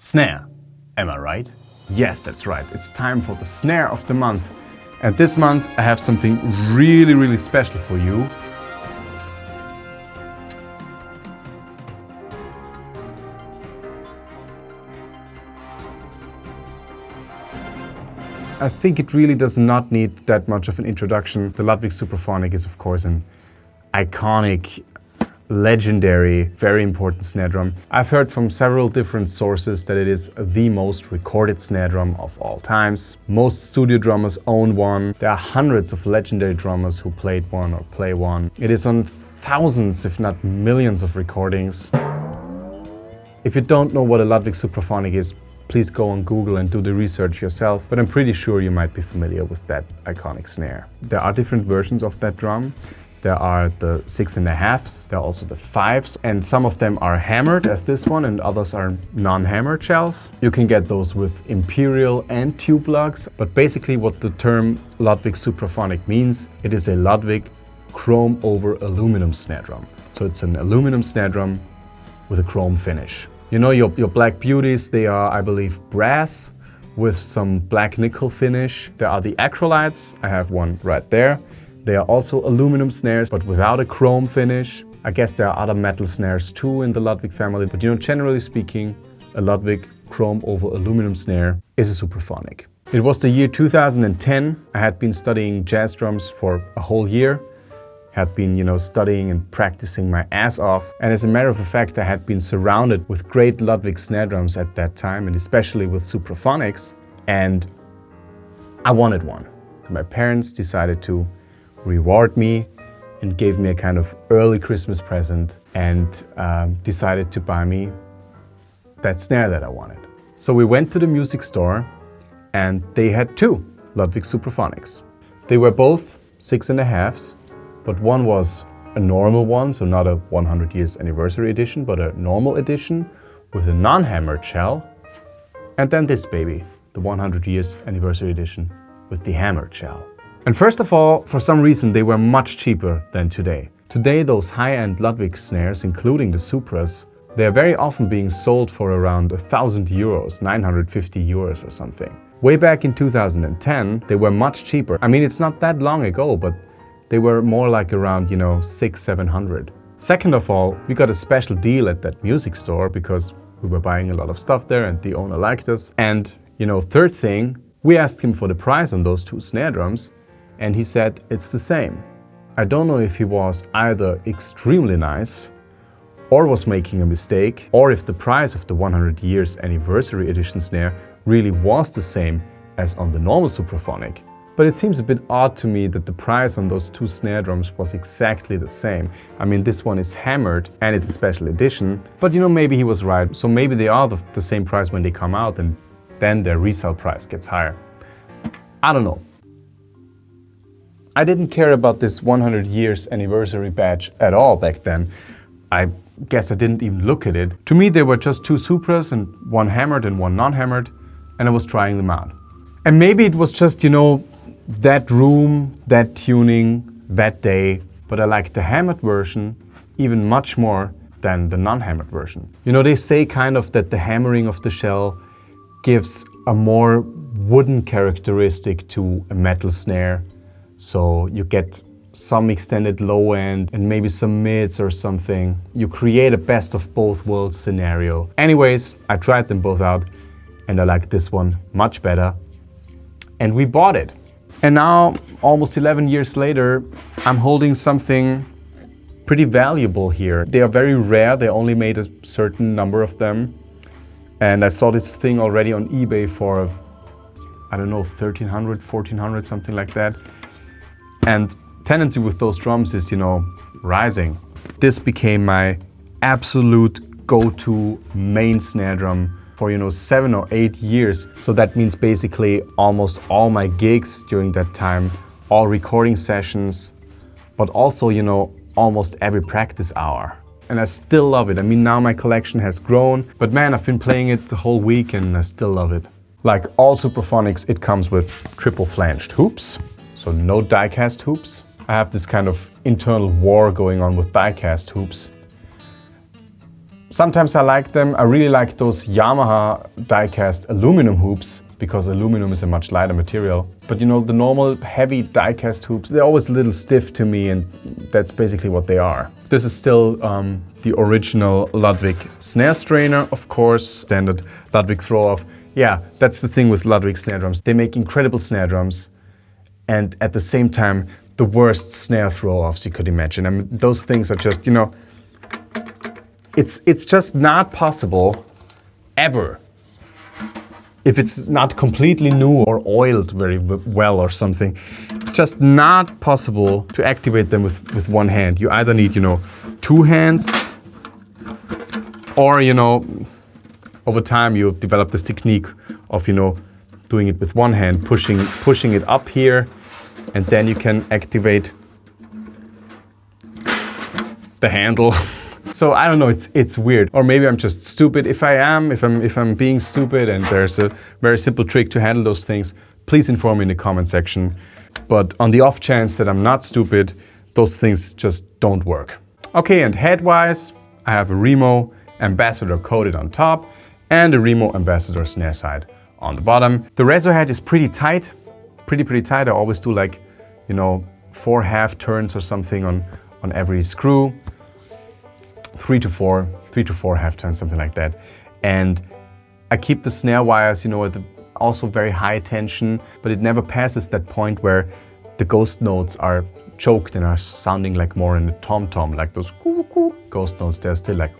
Snare, am I right? Yes, that's right. It's time for the Snare of the month. And this month I have something really special for you. I think it really does not need that much of an introduction. The Ludwig Supraphonic is of course an iconic, legendary, very important snare drum. I've heard from several different sources that it is the most recorded snare drum of all times. Most studio drummers own one. There are hundreds of legendary drummers who played one or play one. It is on thousands, if not millions of recordings. If you don't know what a Ludwig Supraphonic is, please go on Google and do the research yourself, but I'm pretty sure you might be familiar with that iconic snare. There are different versions of that drum. There are the 6.5s, there are also the 5s, and some of them are hammered as this one and others are non-hammered shells. You can get those with imperial and tube lugs, but basically what the term Ludwig Supraphonic means, it is a Ludwig chrome over aluminum snare drum. So it's an aluminum snare drum with a chrome finish. You know your black beauties, they are, I believe, brass with some black nickel finish. There are the acrylites, I have one right there. They are also aluminum snares, but without a chrome finish. I guess there are other metal snares too in the Ludwig family, but generally speaking, a Ludwig chrome over aluminum snare is a Supraphonic. It was the year 2010. I had been studying jazz drums for a whole year. Had been, studying and practicing my ass off. And as a matter of fact, I had been surrounded with great Ludwig snare drums at that time, and especially with Supraphonics. And I wanted one. So my parents decided to reward me and gave me a kind of early Christmas present and decided to buy me that snare that I wanted. So we went to the music store and they had two Ludwig Supraphonics. They were both 6.5s, but one was a normal one, so not a 100 years anniversary edition, but a normal edition with a non-hammered shell. And then this baby, the 100 years anniversary edition with the hammered shell. And first of all, for some reason, they were much cheaper than today. Today, those high-end Ludwig snares, including the Supras, they're very often being sold for around 1,000 euros, 950 euros or something. Way back in 2010, they were much cheaper. I mean, it's not that long ago, but they were more like around, 600-700. Second of all, we got a special deal at that music store because we were buying a lot of stuff there and the owner liked us. And, third thing, we asked him for the price on those two snare drums, and he said it's the same. I don't know if he was either extremely nice or was making a mistake, or if the price of the 100 years anniversary edition snare really was the same as on the normal Supraphonic. But it seems a bit odd to me that the price on those two snare drums was exactly the same. I mean, this one is hammered and it's a special edition, but maybe he was right. So maybe they are the same price when they come out and then their resale price gets higher. I don't know. I didn't care about this 100 years anniversary badge at all back then. I guess I didn't even look at it. To me, they were just two Supras and one hammered and one non-hammered, and I was trying them out. And maybe it was just, that room, that tuning, that day, but I liked the hammered version even much more than the non-hammered version. They say kind of that the hammering of the shell gives a more wooden characteristic to a metal snare. So you get some extended low end and maybe some mids or something. You create a best of both worlds scenario. Anyways, I tried them both out and I like this one much better. And we bought it. And now, almost 11 years later, I'm holding something pretty valuable here. They are very rare, they only made a certain number of them. And I saw this thing already on eBay for, I don't know, 1,300, 1,400, something like that. And tendency with those drums is, rising. This became my absolute go-to main snare drum for, 7 or 8 years. So that means basically almost all my gigs during that time, all recording sessions, but also, almost every practice hour. And I still love it. I mean, now my collection has grown, but man, I've been playing it the whole week and I still love it. Like all Supraphonics, it comes with triple flanged hoops. So no die-cast hoops. I have this kind of internal war going on with die-cast hoops. Sometimes I like them. I really like those Yamaha die-cast aluminum hoops because aluminum is a much lighter material. But you know, the normal heavy die-cast hoops, they're always a little stiff to me, and that's basically what they are. This is still the original Ludwig snare strainer, of course, standard Ludwig throw-off. Yeah, that's the thing with Ludwig snare drums. They make incredible snare drums, and at the same time, the worst snare throw-offs you could imagine. I mean, those things are just, you know, it's just not possible ever. If it's not completely new or oiled very well or something, it's just not possible to activate them with one hand. You either need, you know, two hands, or, you know, over time you develop this technique of, you know, doing it with one hand, pushing it up here, and then you can activate the handle. So I don't know, it's weird. Or maybe I'm just stupid. If I'm being stupid and there's a very simple trick to handle those things, please inform me in the comment section. But on the off chance that I'm not stupid, those things just don't work. Okay, and head-wise, I have a Remo Ambassador coated on top and a Remo Ambassador snare side on the bottom. The reso head is pretty tight, pretty tight. I always do like, you know, 4 half turns or something on every screw. 3 to 4 half turns, something like that. And I keep the snare wires, you know, at also very high tension, but it never passes that point where the ghost notes are choked and are sounding like more in a tom-tom, like those ghost notes. They're still like.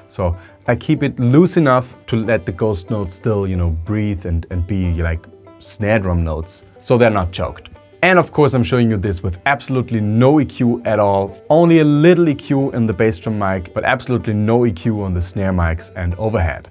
So I keep it loose enough to let the ghost notes still, you know, breathe and be like snare drum notes, so they're not choked. And of course, I'm showing you this with absolutely no EQ at all. Only a little EQ in the bass drum mic, but absolutely no EQ on the snare mics and overhead.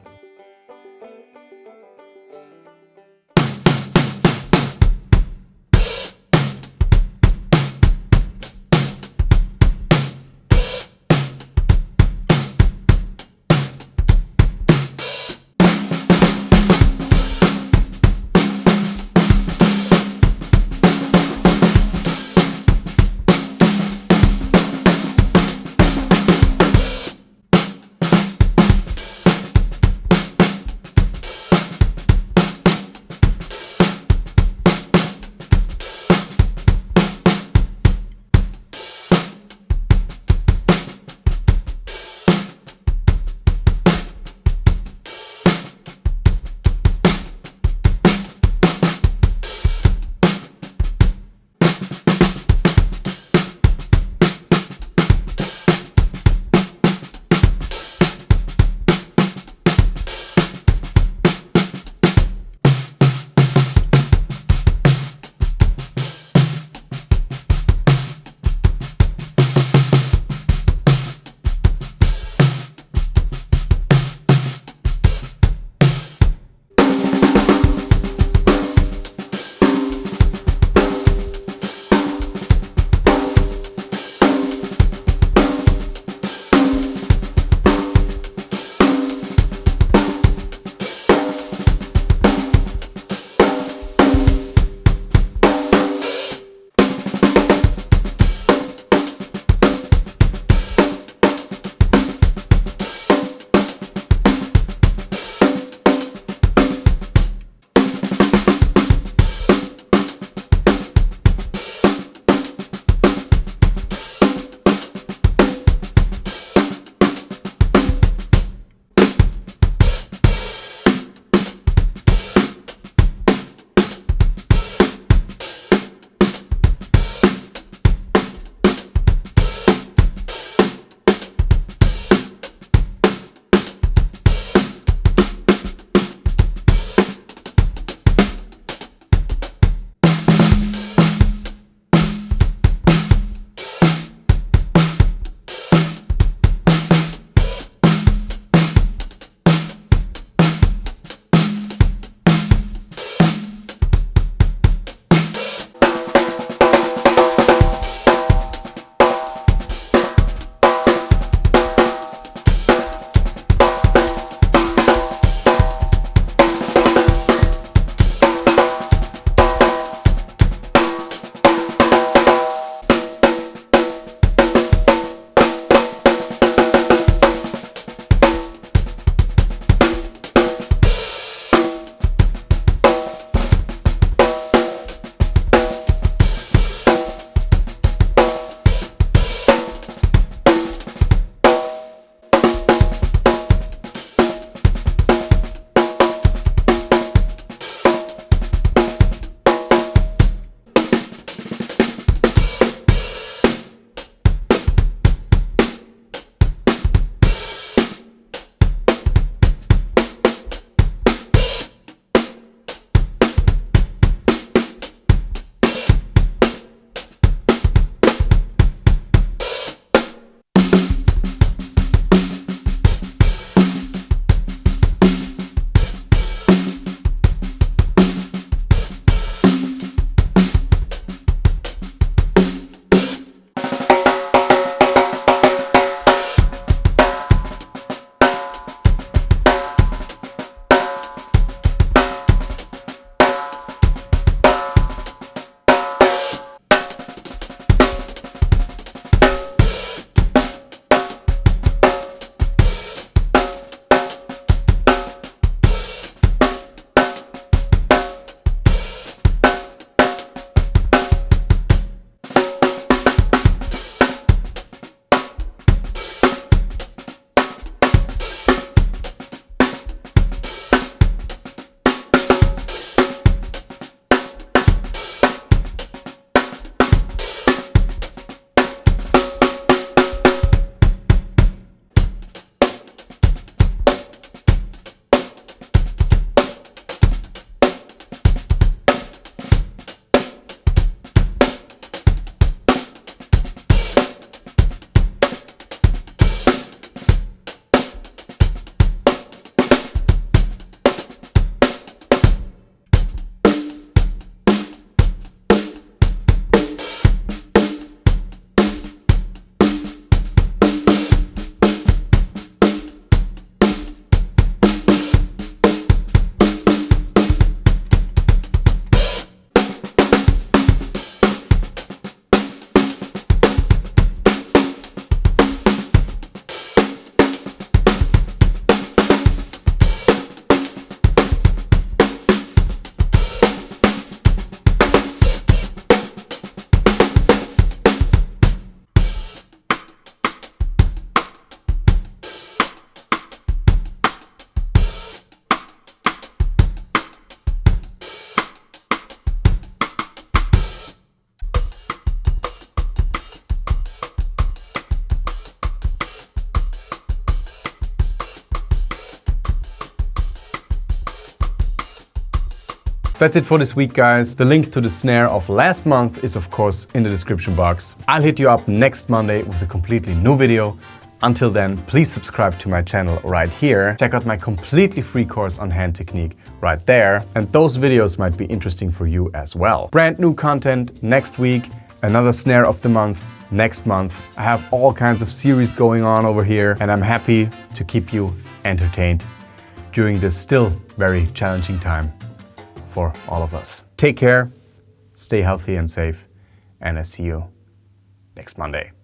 That's it for this week, guys. The link to the snare of last month is of course in the description box. I'll hit you up next Monday with a completely new video. Until then, please subscribe to my channel right here. Check out my completely free course on hand technique right there. And those videos might be interesting for you as well. Brand new content next week, another snare of the month next month. I have all kinds of series going on over here, and I'm happy to keep you entertained during this still very challenging time for all of us. Take care, stay healthy and safe, and I see you next Monday.